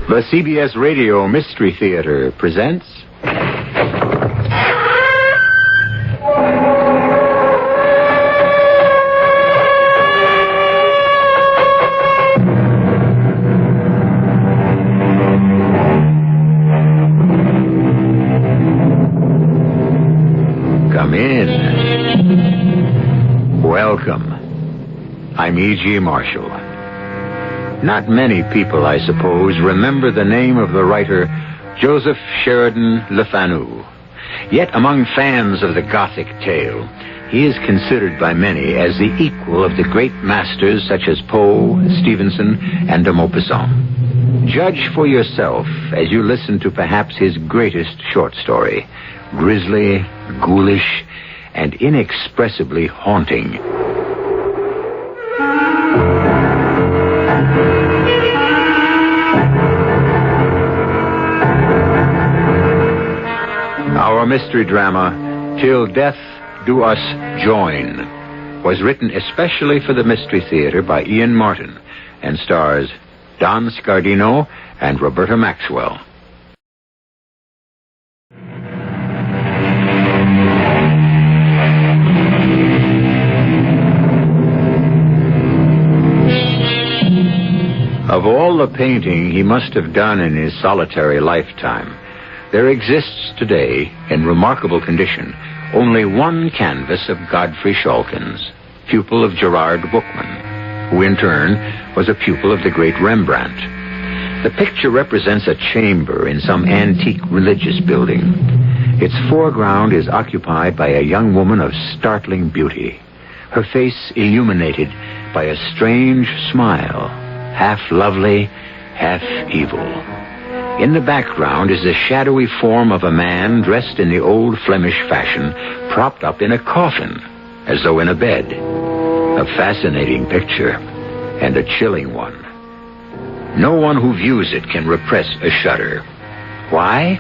The CBS Radio Mystery Theater presents... Come in. Welcome. I'm E.G. Marshall. Not many people, I suppose, remember the name of the writer Joseph Sheridan Le Fanu. Yet among fans of the Gothic tale, he is considered by many as the equal of the great masters such as Poe, Stevenson, and de Maupassant. Judge for yourself as you listen to perhaps his greatest short story, grisly, ghoulish, and inexpressibly haunting. Our mystery drama, Till Death Do Us Join, was written especially for the Mystery Theater by Ian Martin and stars Don Scardino and Roberta Maxwell. Of all the painting he must have done in his solitary lifetime, there exists today, in remarkable condition, only one canvas of Godfrey Schalkens, pupil of Gerard Boukman, who in turn was a pupil of the great Rembrandt. The picture represents a chamber in some antique religious building. Its foreground is occupied by a young woman of startling beauty, her face illuminated by a strange smile, half lovely, half evil. In the background is the shadowy form of a man dressed in the old Flemish fashion, propped up in a coffin, as though in a bed. A fascinating picture, and a chilling one. No one who views it can repress a shudder. Why?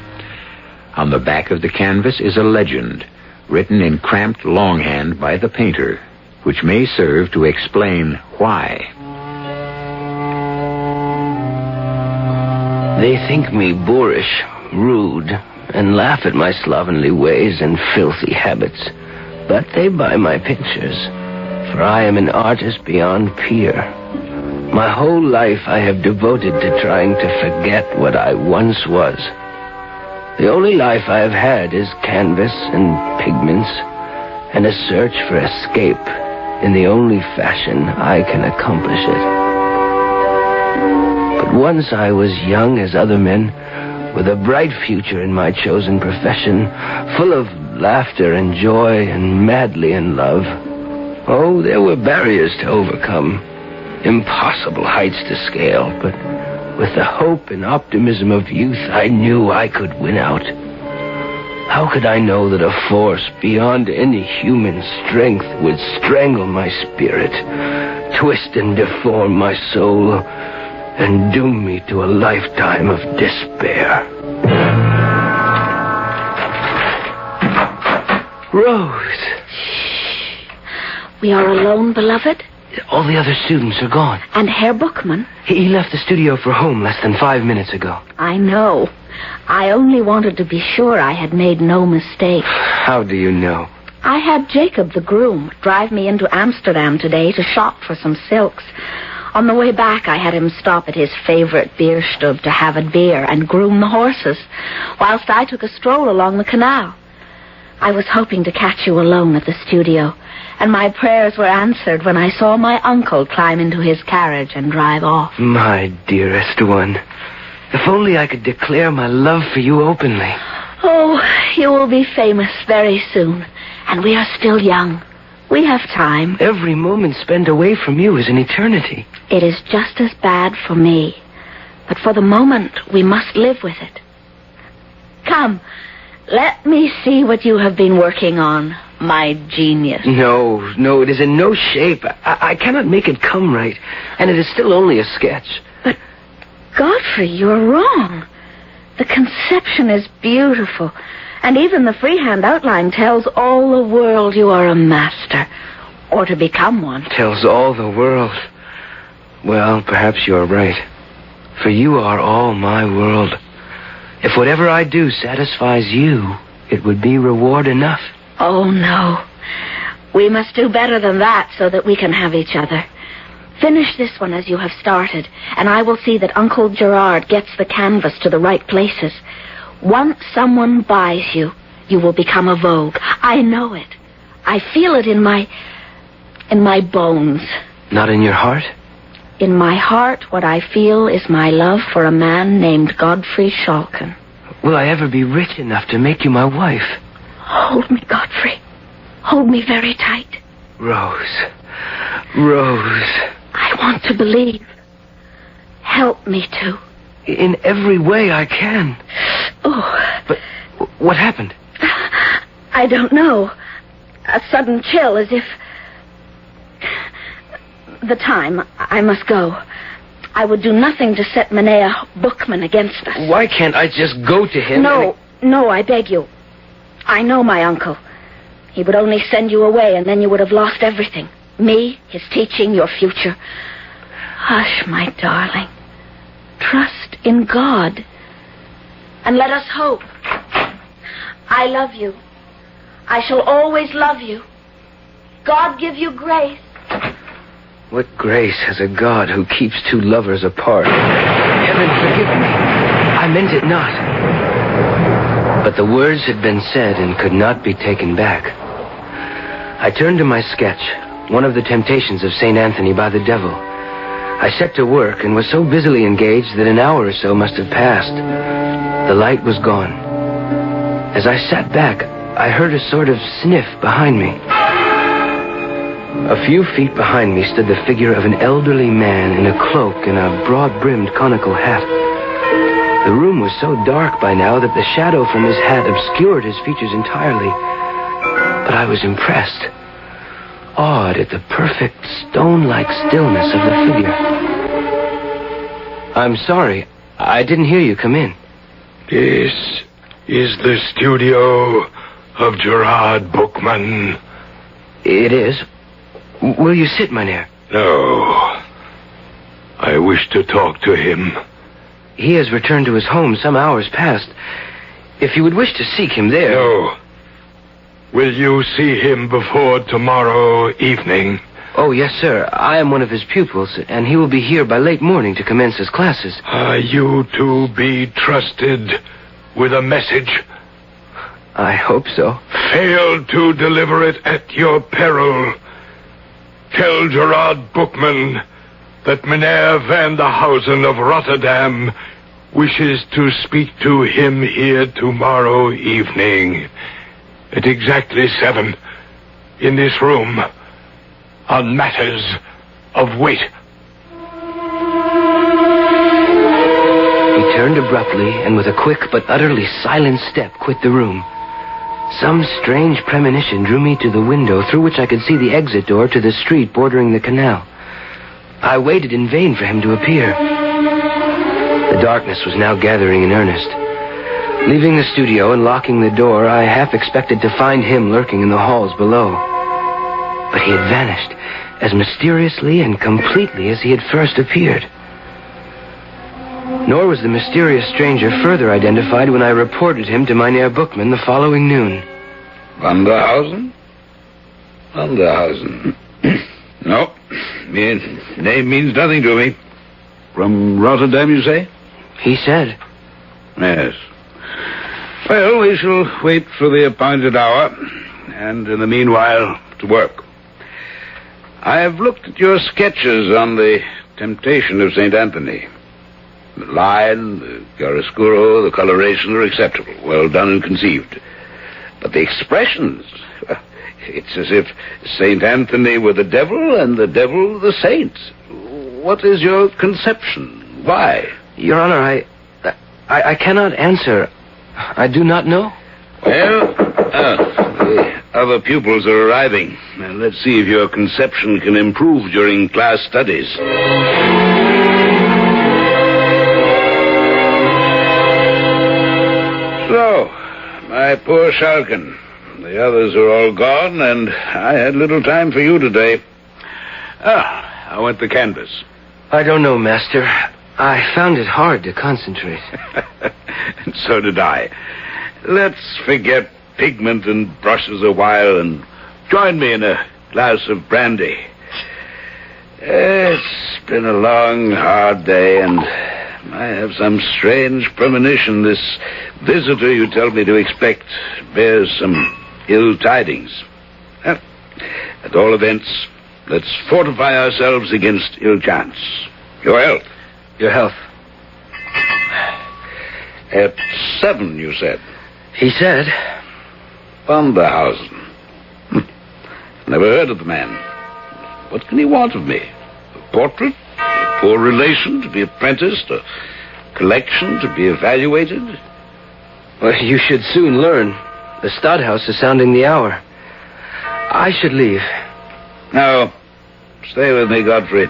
On the back of the canvas is a legend, written in cramped longhand by the painter, which may serve to explain why. They think me boorish, rude, and laugh at my slovenly ways and filthy habits. But they buy my pictures, for I am an artist beyond peer. My whole life I have devoted to trying to forget what I once was. The only life I have had is canvas and pigments, and a search for escape in the only fashion I can accomplish it. Once I was young as other men, with a bright future in my chosen profession, full of laughter and joy and madly in love. Oh, there were barriers to overcome, impossible heights to scale, but with the hope and optimism of youth, I knew I could win out. How could I know that a force beyond any human strength would strangle my spirit, twist and deform my soul, and doom me to a lifetime of despair? Rose! Shh. We are alone, beloved? All the other students are gone. And Herr Boukman? He left the studio for home less than 5 minutes ago. I know. I only wanted to be sure I had made no mistake. How do you know? I had Jacob, the groom, drive me into Amsterdam today to shop for some silks. On the way back, I had him stop at his favorite beerstube to have a beer and groom the horses, whilst I took a stroll along the canal. I was hoping to catch you alone at the studio, and my prayers were answered when I saw my uncle climb into his carriage and drive off. My dearest one, if only I could declare my love for you openly. Oh, you will be famous very soon, and we are still young. We have time. Every moment spent away from you is an eternity. It is just as bad for me. But for the moment, we must live with it. Come, let me see what you have been working on, my genius. No, it is in no shape. I cannot make it come right, and it is still only a sketch. But, Godfrey, you're wrong. The conception is beautiful, and even the freehand outline tells all the world you are a master, or to become one. Tells all the world. Well, perhaps you're right. For you are all my world. If whatever I do satisfies you, it would be reward enough. Oh, no. We must do better than that so that we can have each other. Finish this one as you have started, and I will see that Uncle Gerard gets the canvas to the right places. Once someone buys you, you will become a vogue. I know it. I feel it in my bones. Not in your heart? In my heart, what I feel is my love for a man named Godfrey Shalken. Will I ever be rich enough to make you my wife? Hold me, Godfrey. Hold me very tight. Rose. Rose. I want to believe. Help me to. In every way I can. Oh. But what happened? I don't know. A sudden chill, as if... The time. I must go. I would do nothing to set Menea Bookman against us. Why can't I just go to him? No, I beg you. I know my uncle. He would only send you away, and then you would have lost everything. Me, his teaching, your future. Hush, my darling. Trust in God. And let us hope. I love you. I shall always love you. God give you grace. What grace has a God who keeps two lovers apart? Heaven forgive me. I meant it not. But the words had been said and could not be taken back. I turned to my sketch, one of the temptations of St. Anthony by the devil. I set to work and was so busily engaged that an hour or so must have passed. The light was gone. As I sat back, I heard a sort of sniff behind me. A few feet behind me stood the figure of an elderly man in a cloak and a broad-brimmed conical hat. The room was so dark by now that the shadow from his hat obscured his features entirely. But I was impressed, awed at the perfect stone-like stillness of the figure. I'm sorry, I didn't hear you come in. This is the studio of Gerard Bookman. It is. Will you sit, Mynheer? No. I wish to talk to him. He has returned to his home some hours past. If you would wish to seek him there... No. Will you see him before tomorrow evening? Oh, yes, sir. I am one of his pupils, and he will be here by late morning to commence his classes. Are you to be trusted with a message? I hope so. Fail to deliver it at your peril. Tell Gerard Bookman that Meneer van der Hausen of Rotterdam wishes to speak to him here tomorrow evening at exactly 7 in this room on matters of weight. He turned abruptly and with a quick but utterly silent step quit the room. Some strange premonition drew me to the window through which I could see the exit door to the street bordering the canal. I waited in vain for him to appear. The darkness was now gathering in earnest. Leaving the studio and locking the door, I half expected to find him lurking in the halls below. But he had vanished as mysteriously and completely as he had first appeared. Nor was the mysterious stranger further identified when I reported him to Mynheer Bookman the following noon. Van der Hausen? Van der Hausen. No, his name means nothing to me. From Rotterdam, you say? He said. Yes. Well, we shall wait for the appointed hour, and in the meanwhile, to work. I have looked at your sketches on the temptation of St. Anthony. The line, the chiaroscuro, the coloration are acceptable, well done and conceived. But the expressions, it's as if St. Anthony were the devil and the devil the saint. What is your conception? Why? Your Honor, I cannot answer. I do not know. Well, the other pupils are arriving, and let's see if your conception can improve during class studies. So, my poor Shalken, the others are all gone, and I had little time for you today. How went the canvas? I don't know, Master. I found it hard to concentrate. And so did I. Let's forget pigment and brushes a while and join me in a glass of brandy. It's been a long, hard day, and I have some strange premonition. This visitor you tell me to expect bears some ill tidings. Well, at all events, let's fortify ourselves against ill chance. Your health. Your health. At 7, you said. He said. Vanderhausen. Never heard of the man. What can he want of me? A portrait? A poor relation to be apprenticed? A collection to be evaluated? Well, you should soon learn. The Stadthouse is sounding the hour. I should leave. No. Stay with me, Godfrey.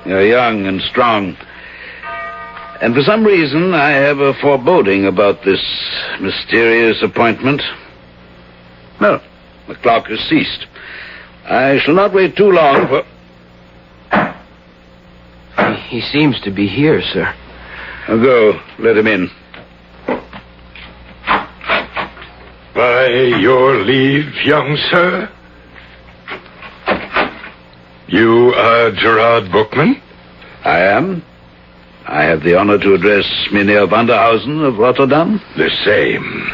You're young and strong. And for some reason, I have a foreboding about this mysterious appointment. No, the clock has ceased. I shall not wait too long for... He seems to be here, sir. Now go. Let him in. By your leave, young sir. You are Gerard Bookman? I am. I have the honor to address Mynheer Vanderhausen of Rotterdam. The same.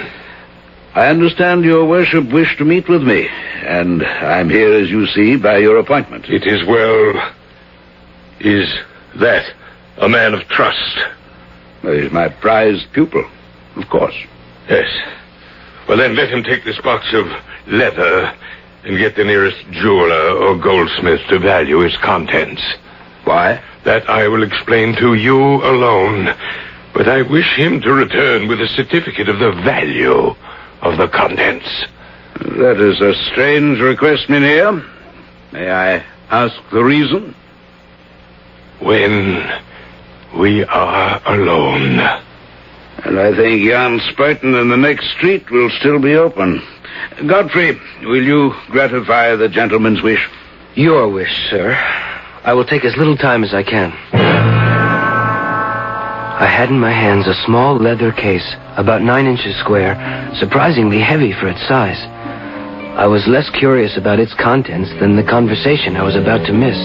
I understand your worship wished to meet with me, and I'm here, as you see, by your appointment. It is well. Is that a man of trust? Well, he's my prized pupil, of course. Yes. Well, then let him take this box of leather and get the nearest jeweler or goldsmith to value its contents. Why? That I will explain to you alone. But I wish him to return with a certificate of the value of the contents. That is a strange request, Mynheer. May I ask the reason? When we are alone. And I think Jan Spuyten in the next street will still be open. Godfrey, will you gratify the gentleman's wish? Your wish, sir. I will take as little time as I can. I had in my hands a small leather case, about 9 inches square, surprisingly heavy for its size. I was less curious about its contents than the conversation I was about to miss.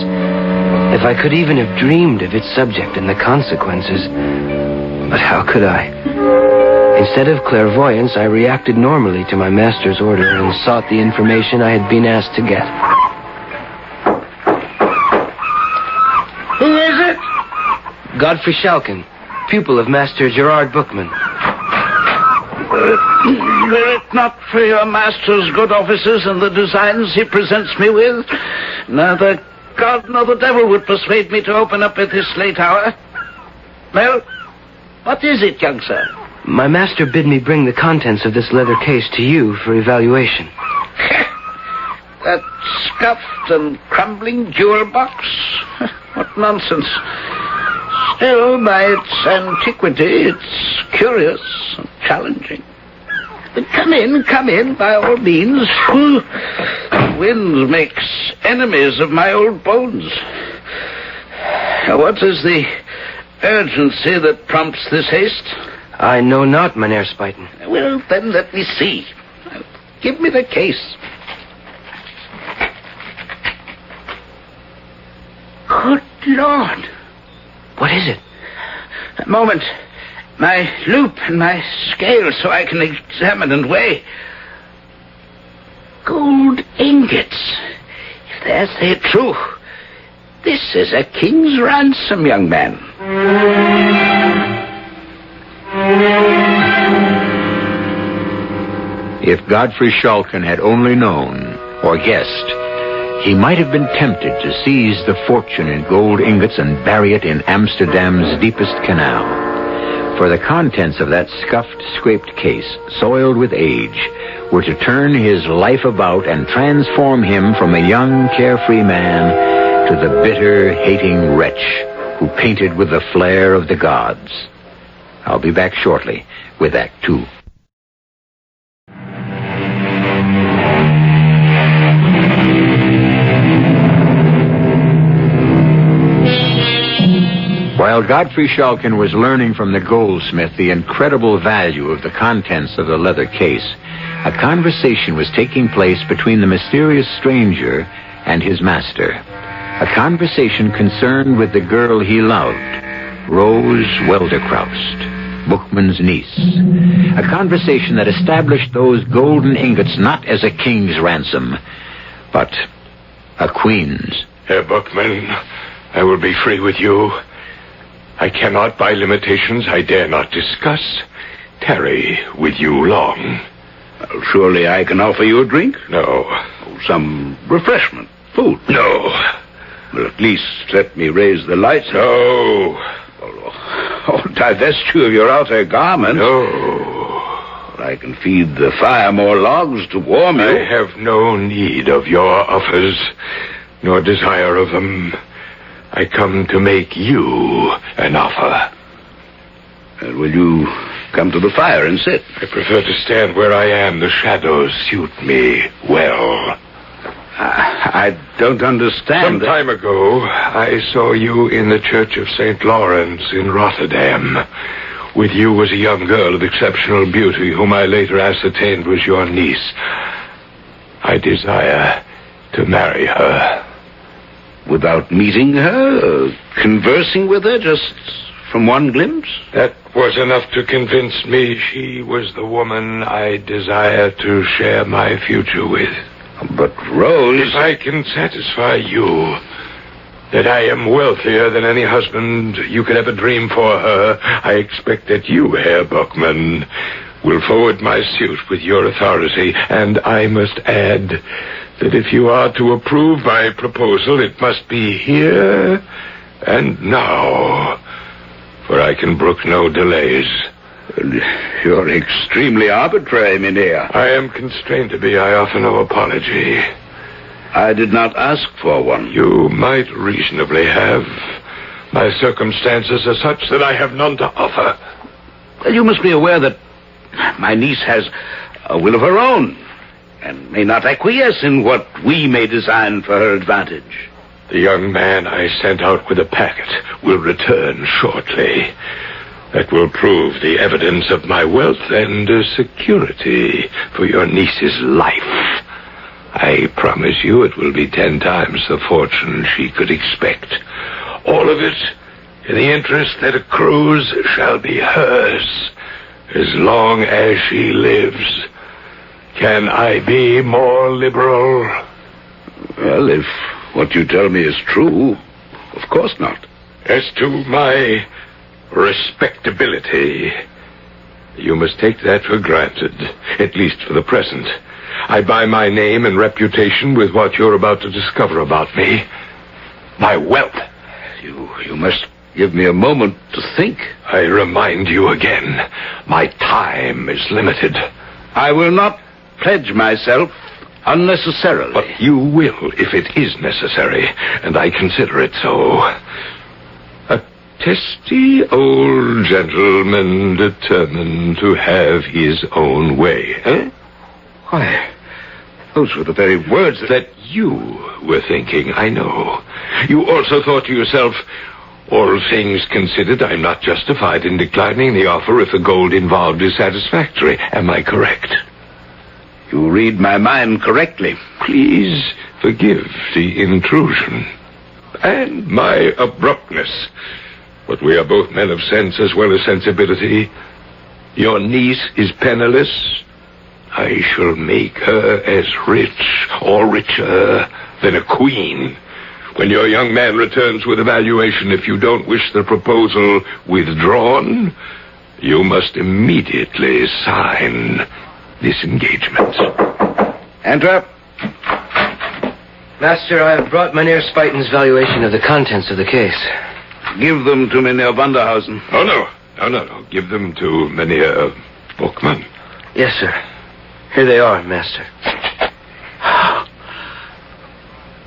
If I could even have dreamed of its subject and the consequences. But how could I? Instead of clairvoyance, I reacted normally to my master's order and sought the information I had been asked to get. Who is it? Godfrey Schalken, pupil of Master Gerard Bookman. Were it not for your master's good offices and the designs he presents me with, neither God nor the devil would persuade me to open up at this late hour. Well, what is it, young sir? My master bid me bring the contents of this leather case to you for evaluation. That scuffed and crumbling jewel box? What nonsense. Still, by its antiquity, it's curious and challenging. But come in, by all means. The wind makes enemies of my old bones. Now, what is the urgency that prompts this haste? I know not, Mynheer Spuyten. Well, then let me see. Give me the case. Good Lord. What is it? A moment. My loop and my scale so I can examine and weigh. Gold ingots. If they're say true, this is a king's ransom, young man. If Godfrey Schalken had only known, or guessed, he might have been tempted to seize the fortune in gold ingots and bury it in Amsterdam's deepest canal. For the contents of that scuffed, scraped case, soiled with age, were to turn his life about and transform him from a young, carefree man to the bitter, hating wretch who painted with the flair of the gods. I'll be back shortly with Act 2. While While Godfrey Shulkin was learning from the goldsmith the incredible value of the contents of the leather case, a conversation was taking place between the mysterious stranger and his master. A conversation concerned with the girl he loved, Rose Welderkraust, Bookman's niece. A conversation that established those golden ingots not as a king's ransom, but a queen's. Herr Bookman, I will be free with you. I cannot, by limitations I dare not discuss, tarry with you long. Well, surely I can offer you a drink? No. Some refreshment, food? No. Well, at least let me raise the lights. No. Divest you of your outer garments. No. Well, I can feed the fire more logs to warm you. I have no need of your offers, nor desire of them. I come to make you an offer. Will you come to the fire and sit? I prefer to stand where I am. The shadows suit me well. I don't understand. Some time ago, I saw you in the Church of St. Lawrence in Rotterdam. With you was a young girl of exceptional beauty, whom I later ascertained was your niece. I desire to marry her. Without meeting her, conversing with her, just from one glimpse? That was enough to convince me she was the woman I desire to share my future with. But Rose... If I can satisfy you that I am wealthier than any husband you could ever dream for her, I expect that you, Herr Bookman, will forward my suit with your authority, and I must add that if you are to approve my proposal, it must be here and now, for I can brook no delays. You're extremely arbitrary, Mynheer. I am constrained to be. I offer no apology. I did not ask for one. You might reasonably have. My circumstances are such that I have none to offer. Well, you must be aware that my niece has a will of her own, and may not acquiesce in what we may design for her advantage. The young man I sent out with a packet will return shortly. That will prove the evidence of my wealth and security for your niece's life. I promise you it will be 10 times the fortune she could expect. All of it in the interest that accrues shall be hers as long as she lives. Can I be more liberal? Well, if what you tell me is true, of course not. As to my respectability, you must take that for granted, at least for the present. I buy my name and reputation with what you're about to discover about me. My wealth. You must give me a moment to think. I remind you again, my time is limited. I will not pledge myself unnecessarily. But you will if it is necessary, and I consider it so. A testy old gentleman determined to have his own way, eh? Why, those were the very words that you were thinking, I know. You also thought to yourself, all things considered, I'm not justified in declining the offer if the gold involved is satisfactory. Am I correct? You read my mind correctly. Please forgive the intrusion and my abruptness. But we are both men of sense as well as sensibility. Your niece is penniless. I shall make her as rich or richer than a queen. When your young man returns with a valuation, if you don't wish the proposal withdrawn, you must immediately sign this engagement. Enter. Master, I have brought Mynheer Spuyten's valuation of the contents of the case. Give them to Mynheer Vanderhausen. Oh, no. Give them to Mynheer Bookman. Yes, sir. Here they are, Master.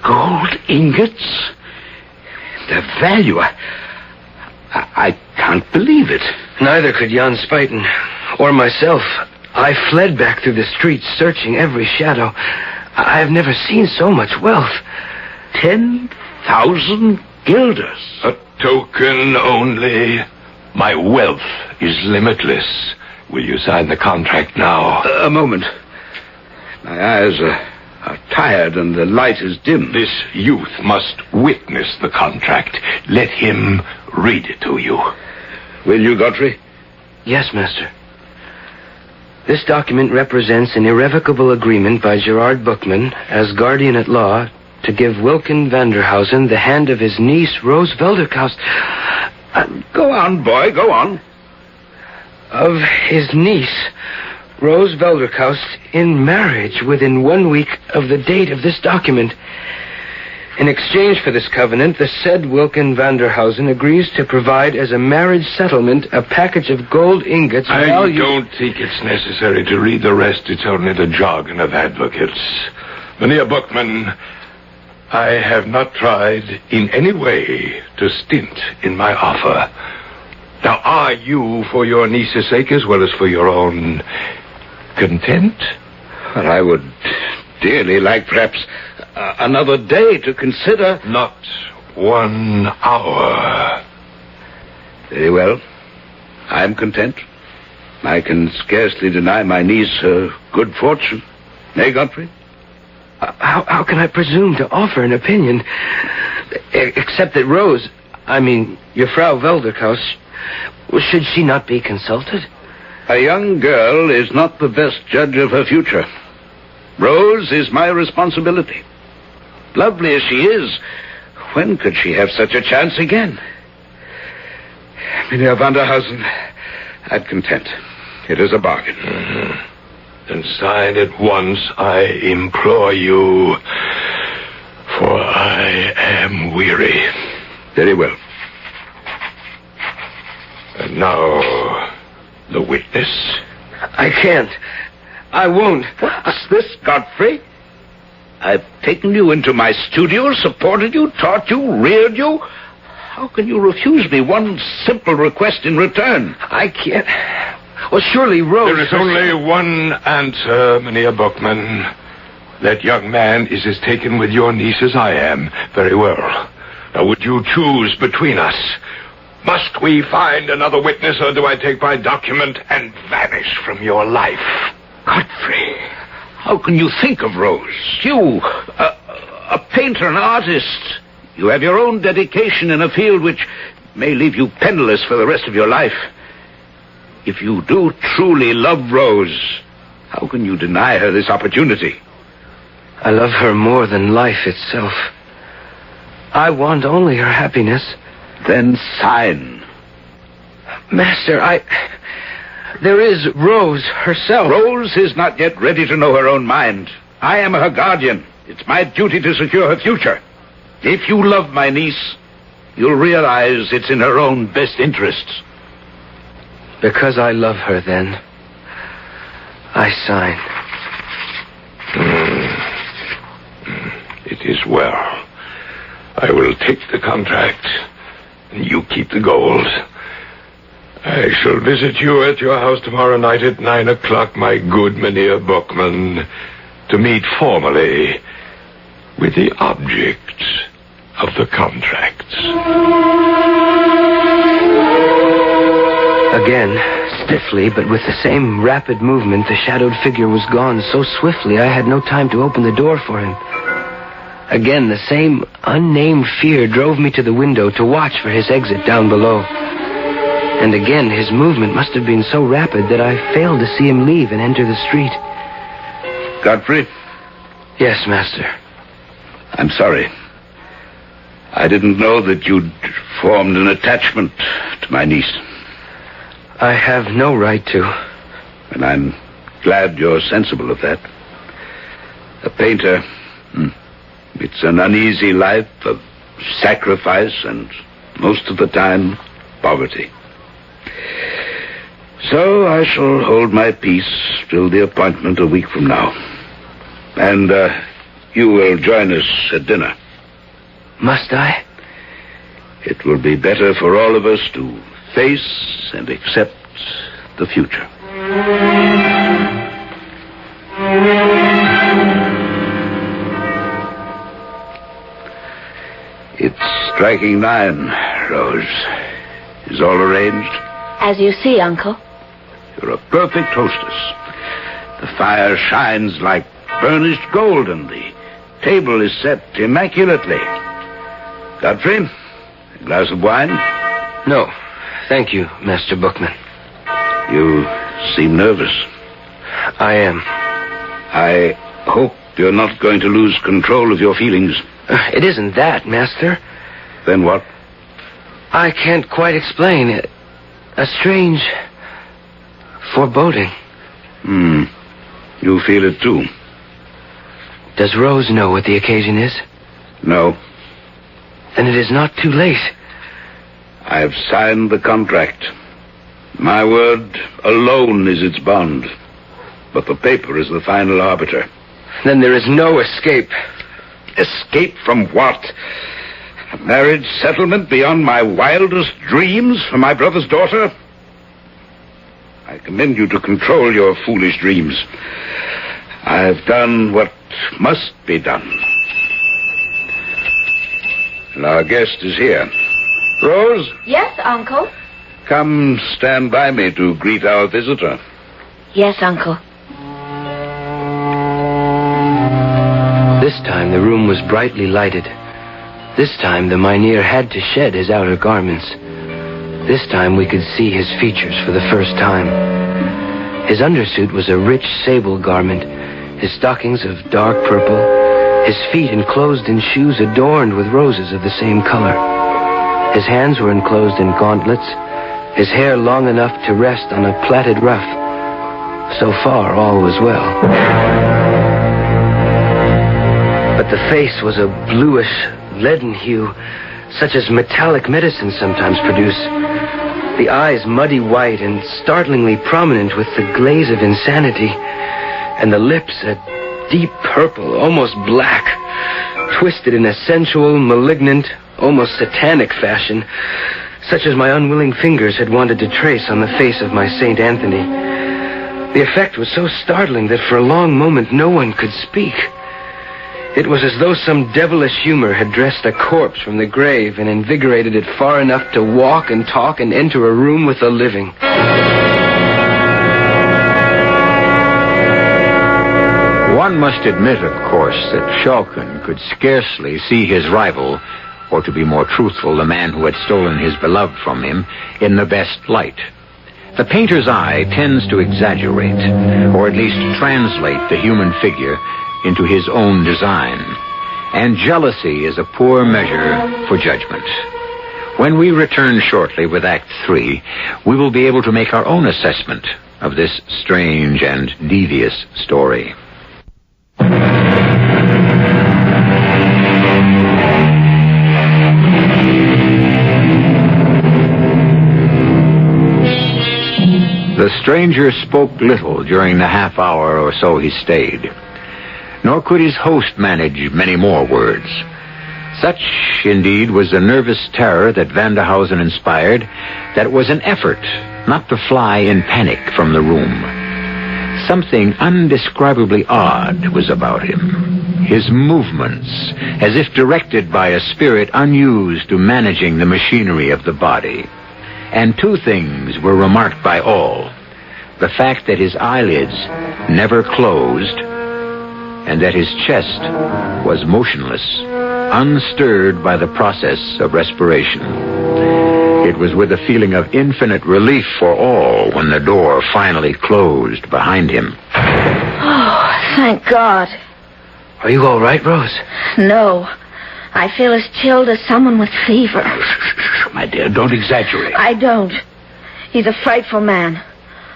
Gold ingots? Their value. I can't believe it. Neither could Jan Spuyten or myself. I fled back through the streets, searching every shadow. I have never seen so much wealth. 10,000 guilders. A token only. My wealth is limitless. Will you sign the contract now? A moment. My eyes are tired and the light is dim. This youth must witness the contract. Let him read it to you. Will you, Godfrey? Yes, Master. This document represents an irrevocable agreement by Gerard Bookman as guardian at law to give Wilken Vanderhausen the hand of his niece, Rose Velderkaust. Go on, boy, go on. Of his niece, Rose Velderkaust, in marriage within 1 week of the date of this document. In exchange for this covenant, the said Wilken Vanderhausen agrees to provide as a marriage settlement a package of gold ingots. I don't think it's necessary to read the rest. It's only the jargon of advocates. Mynheer Bookman, I have not tried in any way to stint in my offer. Now, are you, for your niece's sake as well as for your own, content? Well, I would dearly like perhaps another day to consider. Not 1 hour. Very well. I'm content. I can scarcely deny my niece her good fortune. Nay, Godfrey? How can I presume to offer an opinion, except that Rose, your Frau Velderkaust, should she not be consulted? A young girl is not the best judge of her future. Rose is my responsibility. Lovely as she is, when could she have such a chance again? Mynheer Vanderhausen, I'm content. It is a bargain. Then sign at once, I implore you, for I am weary. Very well. And now, the witness. I can't. I won't. What's this, Godfrey? I've taken you into my studio, supported you, taught you, reared you. How can you refuse me one simple request in return? I can't. Well, surely Rose... There is only one answer, Mynheer Bookman. That young man is as taken with your niece as I am. Very well. Now, would you choose between us? Must we find another witness, or do I take my document and vanish from your life? Godfrey, how can you think of Rose? You, a painter, an artist. You have your own dedication in a field which may leave you penniless for the rest of your life. If you do truly love Rose, how can you deny her this opportunity? I love her more than life itself. I want only her happiness. Then sign. Master, there is Rose herself. Rose is not yet ready to know her own mind. I am her guardian. It's my duty to secure her future. If you love my niece, you'll realize it's in her own best interests. Because I love her, then, I sign. It is well. I will take the contract, and you keep the gold. I shall visit you at your house tomorrow night at 9 o'clock, my good Mynheer Bookman, to meet formally with the object of the contract. Again, stiffly, but with the same rapid movement, the shadowed figure was gone so swiftly I had no time to open the door for him. Again, the same unnamed fear drove me to the window to watch for his exit down below. And again, his movement must have been so rapid that I failed to see him leave and enter the street. Godfrey? Yes, Master. I'm sorry. I didn't know that you'd formed an attachment to my niece. I have no right to. And I'm glad you're sensible of that. A painter, it's an uneasy life of sacrifice and, most of the time, poverty. So I shall hold my peace till the appointment a week from now. And you will join us at dinner. Must I? It will be better for all of us to face and accept the future. It's striking 9, Rose. Is all arranged? As you see, Uncle. You're a perfect hostess. The fire shines like burnished gold, and the table is set immaculately. Godfrey, a glass of wine? No, thank you, Master Bookman. You seem nervous. I am. I hope you're not going to lose control of your feelings. It isn't that, Master. Then what? I can't quite explain it. A strange foreboding. You feel it too? Does Rose know what the occasion is? No. Then it is not too late. I have signed the contract. My word alone is its bond. But the paper is the final arbiter. Then there is no escape. Escape from what? A marriage settlement beyond my wildest dreams for my brother's daughter? I commend you to control your foolish dreams. I've done what must be done. And our guest is here. Rose? Yes, Uncle. Come stand by me to greet our visitor. Yes, Uncle. This time the room was brightly lighted. This time the mynheer had to shed his outer garments. This time we could see his features for the first time. His undersuit was a rich sable garment, his stockings of dark purple, his feet enclosed in shoes adorned with roses of the same color. His hands were enclosed in gauntlets, his hair long enough to rest on a plaited ruff. So far, all was well. But the face was a bluish, leaden hue, such as metallic medicine sometimes produce. The eyes muddy white and startlingly prominent with the glaze of insanity, and the lips a deep purple, almost black, twisted in a sensual, malignant, almost satanic fashion, such as my unwilling fingers had wanted to trace on the face of my St. Anthony. The effect was so startling that for a long moment no one could speak. It was as though some devilish humor had dressed a corpse from the grave and invigorated it far enough to walk and talk and enter a room with the living. One must admit, of course, that Shulkin could scarcely see his rival, or to be more truthful, the man who had stolen his beloved from him, in the best light. The painter's eye tends to exaggerate, or at least translate the human figure into his own design. And jealousy is a poor measure for judgment. When we return shortly with Act 3, we will be able to make our own assessment of this strange and devious story. The stranger spoke little during the half hour or so he stayed, nor could his host manage many more words. Such, indeed, was the nervous terror that Vanderhausen inspired, that it was an effort not to fly in panic from the room. Something undescribably odd was about him. His movements, as if directed by a spirit unused to managing the machinery of the body. And two things were remarked by all: the fact that his eyelids never closed, and that his chest was motionless, unstirred by the process of respiration. It was with a feeling of infinite relief for all when the door finally closed behind him. Oh, thank God. Are you all right, Rose? No. I feel as chilled as someone with fever. My dear, don't exaggerate. I don't. He's a frightful man.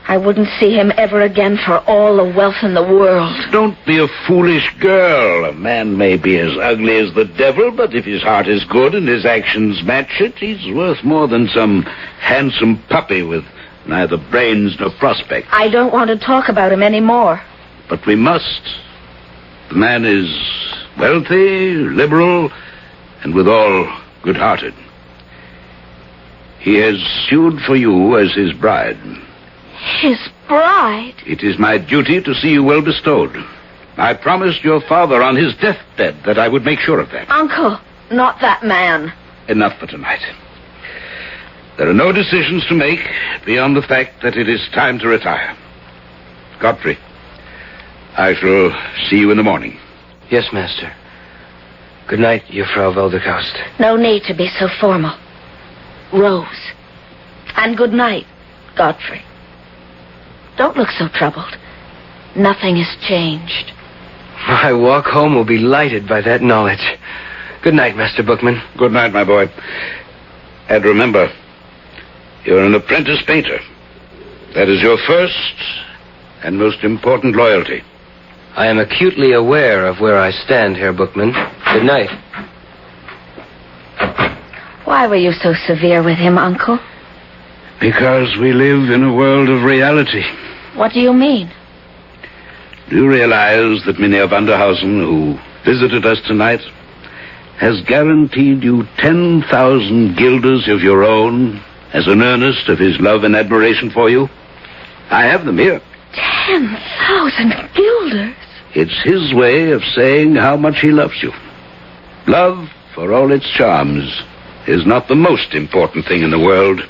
I wouldn't see him ever again for all the wealth in the world. Don't be a foolish girl. A man may be as ugly as the devil, but if his heart is good and his actions match it, he's worth more than some handsome puppy with neither brains nor prospect. I don't want to talk about him anymore. But we must. The man is wealthy, liberal, and withal good-hearted. He has sued for you as his bride. His bride? It is my duty to see you well bestowed. I promised your father on his deathbed that I would make sure of that. Uncle, Not that man. Enough for tonight. There are no decisions to make beyond the fact that it is time to retire. Godfrey, I shall see you in the morning. Yes, Master. Good night, Jufrau Welderkaust. No need to be so formal. Rose. And good night, Godfrey. Don't look so troubled. Nothing has changed. My walk home will be lighted by that knowledge. Good night, Master Bookman. Good night, my boy. And remember, you're an apprentice painter. That is your first and most important loyalty. I am acutely aware of where I stand, Herr Bookman. Good night. Why were you so severe with him, Uncle? Because we live in a world of reality. What do you mean? Do you realize that Mynheer Vanderhausen, who visited us tonight, has guaranteed you 10,000 guilders of your own as an earnest of his love and admiration for you? I have them here. 10,000 guilders? It's his way of saying how much he loves you. Love, for all its charms, is not the most important thing in the world.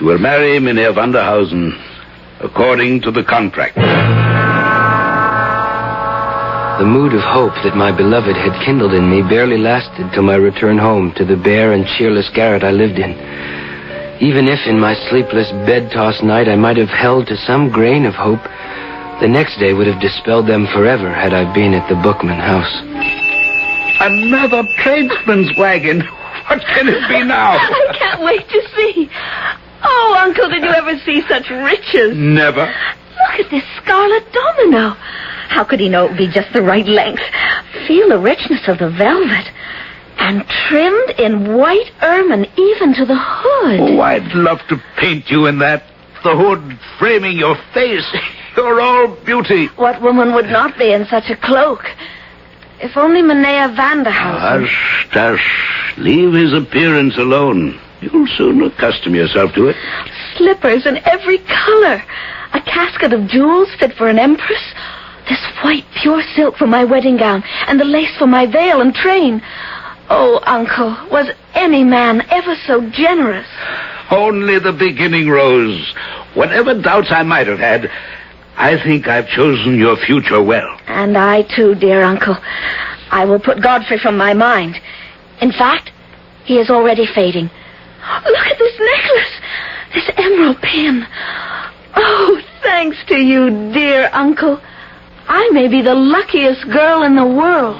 You will marry Mynheer Vanderhausen according to the contract. The mood of hope that my beloved had kindled in me barely lasted till my return home to the bare and cheerless garret I lived in. Even if in my sleepless, bed-tossed night I might have held to some grain of hope, the next day would have dispelled them forever had I been at the Bookman house. Another tradesman's wagon. What can it be now? I can't wait to see. Oh, Uncle, did you ever see such riches? Never. Look at this scarlet domino. How could he know it would be just the right length? Feel the richness of the velvet. And trimmed in white ermine even to the hood. Oh, I'd love to paint you in that. The hood framing your face. You're all beauty. What woman would not be in such a cloak? If only Mynheer Vanderhausen... Hush, hush. Leave his appearance alone. You'll soon accustom yourself to it. Slippers in every color. A casket of jewels fit for an empress. This white pure silk for my wedding gown. And the lace for my veil and train. Oh, Uncle, was any man ever so generous? Only the beginning, Rose. Whatever doubts I might have had, I think I've chosen your future well. And I, too, dear Uncle. I will put Godfrey from my mind. In fact, he is already fading. Look at this necklace. This emerald pin. Oh, thanks to you, dear Uncle. I may be the luckiest girl in the world.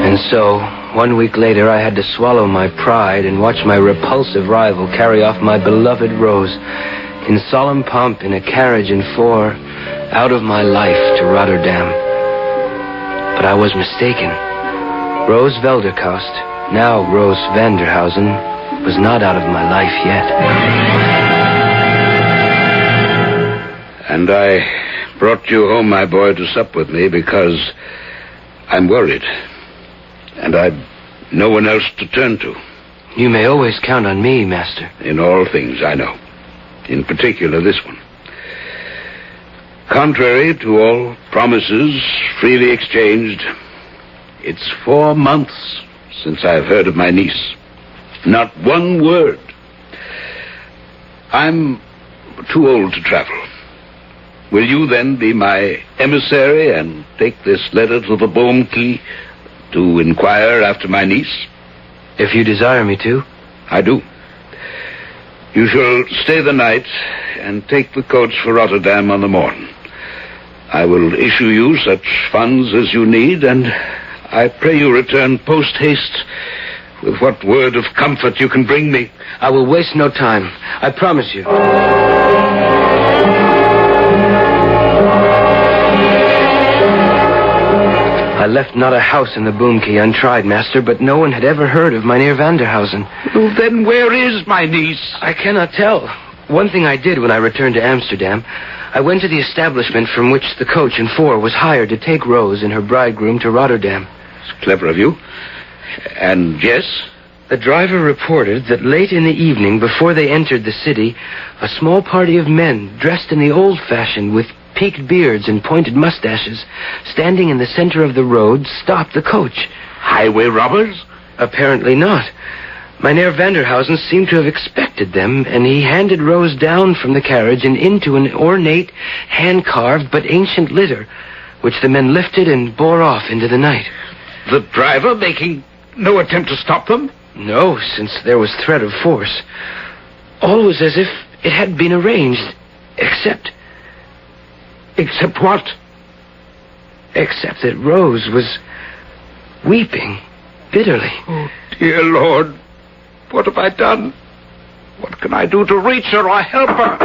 And so, 1 week later, I had to swallow my pride and watch my repulsive rival carry off my beloved Rose in solemn pomp in a carriage and four out of my life to Rotterdam. But I was mistaken. Rose Welderkaust, now Rose Vanderhausen, was not out of my life yet. And I brought you home, my boy, to sup with me because I'm worried. And I've no one else to turn to. You may always count on me, Master. In all things, I know. In particular, this one. Contrary to all promises freely exchanged, it's 4 months since I've heard of my niece. Not one word. I'm too old to travel. Will you then be my emissary and take this letter to the Boomkey to inquire after my niece? If you desire me to. I do. You shall stay the night and take the coach for Rotterdam on the morn. I will issue you such funds as you need, and I pray you return post-haste with what word of comfort you can bring me. I will waste no time. I promise you. I left not a house in the Boomkey untried, Master, but no one had ever heard of Mynheer Vanderhausen. Well, then where is my niece? I cannot tell. One thing I did when I returned to Amsterdam, I went to the establishment from which the coach and four was hired to take Rose and her bridegroom to Rotterdam. It's clever of you. And yes? The driver reported that late in the evening, before they entered the city, a small party of men, dressed in the old fashion, with peaked beards and pointed mustaches, standing in the center of the road, stopped the coach. Highway robbers? Apparently not. Mynheer Vanderhausen seemed to have expected them, and he handed Rose down from the carriage and into an ornate, hand-carved but ancient litter, which the men lifted and bore off into the night. The driver making no attempt to stop them? No, since there was threat of force. All was as if it had been arranged, except... Except what? Except that Rose was weeping bitterly. Oh, dear Lord, what have I done? What can I do to reach her or help her?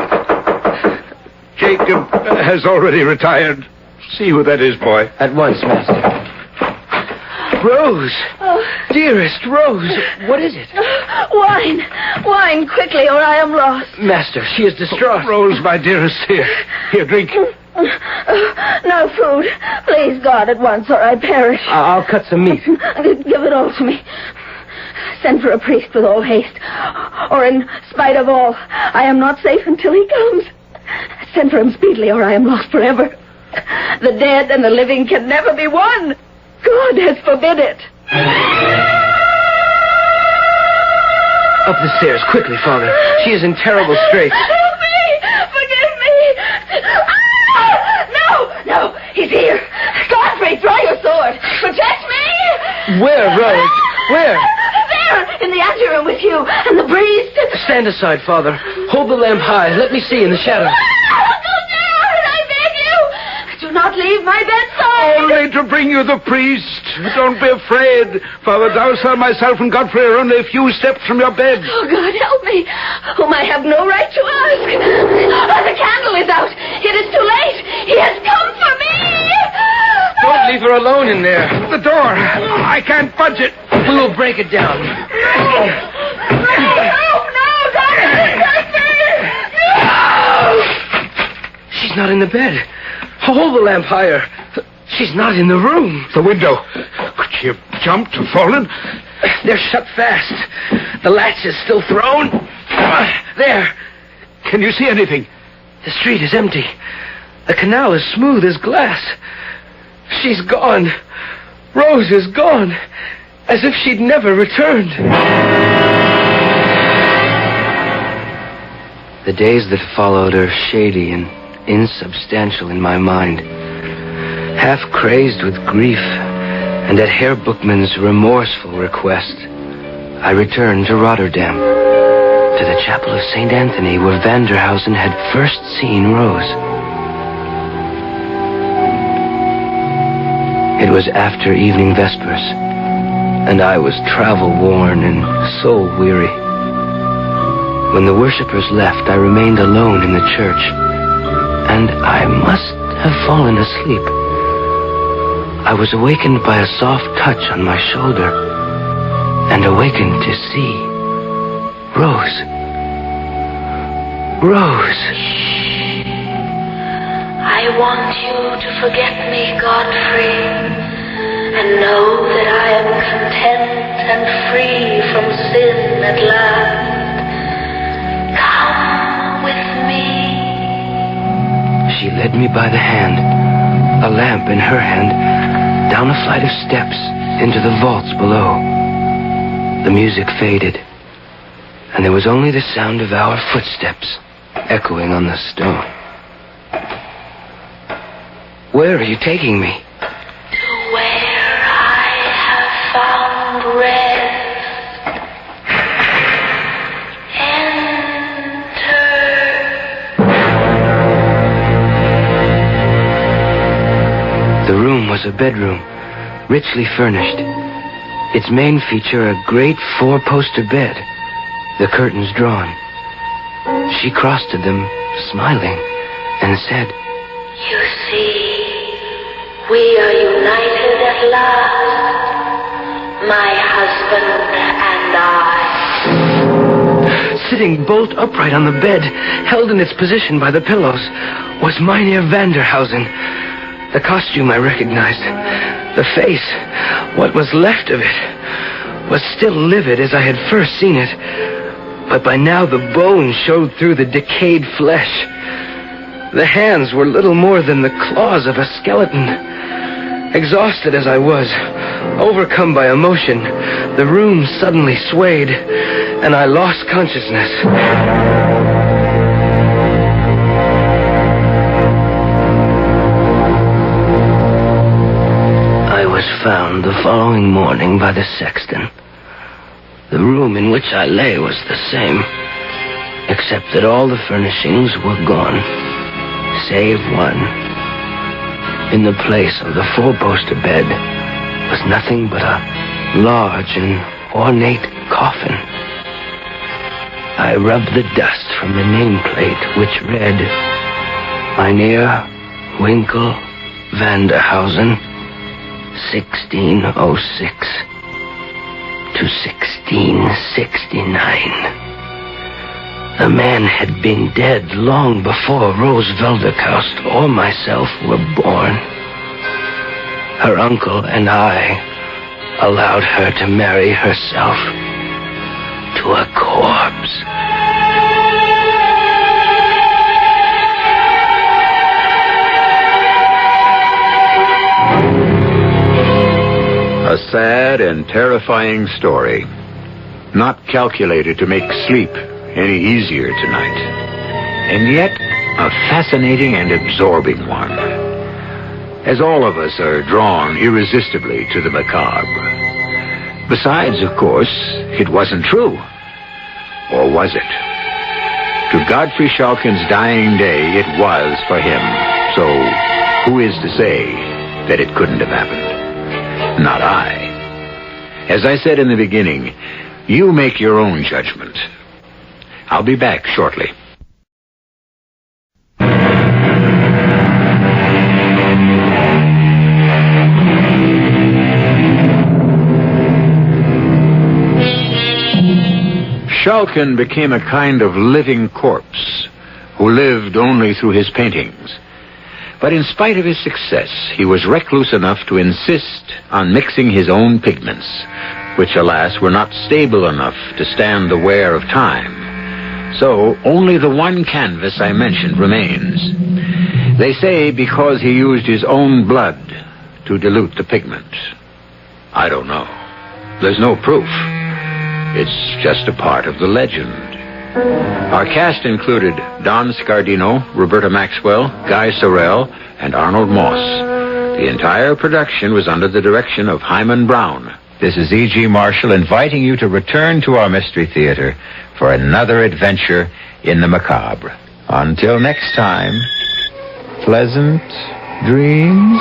Jacob has already retired. See who that is, boy. At once, Master. Rose! Oh. Dearest Rose, what is it? Wine! Wine, quickly, or I am lost. Master, she is distraught. Rose, my dearest, here. Here, drink. No food. Please, God, at once, or I perish. I'll cut some meat. Give it all to me. Send for a priest with all haste. Or in spite of all, I am not safe until he comes. Send for him speedily, or I am lost forever. The dead and the living can never be one. God has forbid it. Up the stairs, quickly, Father. She is in terrible straits. Help me! Forgive me! No! He's here! Godfrey, draw your sword! Protect me! Where, Rose? Where? There, in the anteroom with you, and the priest. Stand aside, Father. Hold the lamp high. Let me see in the shadows. Go down, I beg you! Do not leave my bedside! Only to bring you the priest. Don't be afraid. Father Dowsel, myself, and Godfrey are only a few steps from your bed. Oh, God, help me, whom I have no right to ask. The candle is out. It is too late. He has come for me. Don't leave her alone in there. The door. I can't budge it. We will break it down. No, Godfrey! No! She's not in the bed. Hold the lamp higher. She's not in the room. The window. Could she have jumped or fallen? They're shut fast. The latch is still thrown. There. Can you see anything? The street is empty. The canal is smooth as glass. She's gone. Rose is gone. As if she'd never returned. The days that followed are shady and insubstantial in my mind. Half crazed with grief, and at Herr Bookman's remorseful request, I returned to Rotterdam, to the chapel of St. Anthony, where Vanderhausen had first seen Rose. It was after evening vespers, and I was travel-worn and soul-weary. When the worshippers left, I remained alone in the church, and I must have fallen asleep. I was awakened by a soft touch on my shoulder, and awakened to see Rose. Rose. I want you to forget me, Godfrey, and know that I am content and free from sin at last. Come with me. She led me by the hand, a lamp in her hand, down a flight of steps into the vaults below. The music faded, and there was only the sound of our footsteps echoing on the stone. Where are you taking me? To where I have found rest. Enter. The room was a bedroom, richly furnished. Its main feature, a great four-poster bed, the curtains drawn. She crossed to them, smiling, and said, You see, we are united at last, my husband and I. Sitting bolt upright on the bed, held in its position by the pillows, was Mynheer Vanderhausen. The costume I recognized. The face, what was left of it, was still livid as I had first seen it. But by now the bones showed through the decayed flesh. The hands were little more than the claws of a skeleton. Exhausted as I was, overcome by emotion, the room suddenly swayed, and I lost consciousness. I was found the following morning by the sexton. The room in which I lay was the same, except that all the furnishings were gone, save one. In the place of the four-poster bed was nothing but a large and ornate coffin. I rubbed the dust from the nameplate, which read, Mynheer Winkel Vanderhausen, 1606 to 1669. The man had been dead long before Rose Velderkaust or myself were born. Her uncle and I allowed her to marry herself to a corpse. A sad and terrifying story, not calculated to make sleep any easier tonight, and yet a fascinating and absorbing one, as all of us are drawn irresistibly to the macabre. Besides, of course, it wasn't true. Or was it? To Godfrey Schalken's dying day, it was for him. So, who is to say that it couldn't have happened? Not I. As I said in the beginning, you make your own judgment. I'll be back shortly. Schalken became a kind of living corpse who lived only through his paintings. But in spite of his success, he was recluse enough to insist on mixing his own pigments, which, alas, were not stable enough to stand the wear of time. So only the one canvas I mentioned remains. They say because he used his own blood to dilute the pigment. I don't know. There's no proof. It's just a part of the legend. Our cast included Don Scardino, Roberta Maxwell, Guy Sorel, and Arnold Moss. The entire production was under the direction of Hyman Brown. This is E.G. Marshall inviting you to return to our Mystery Theater for another adventure in the macabre. Until next time, pleasant dreams.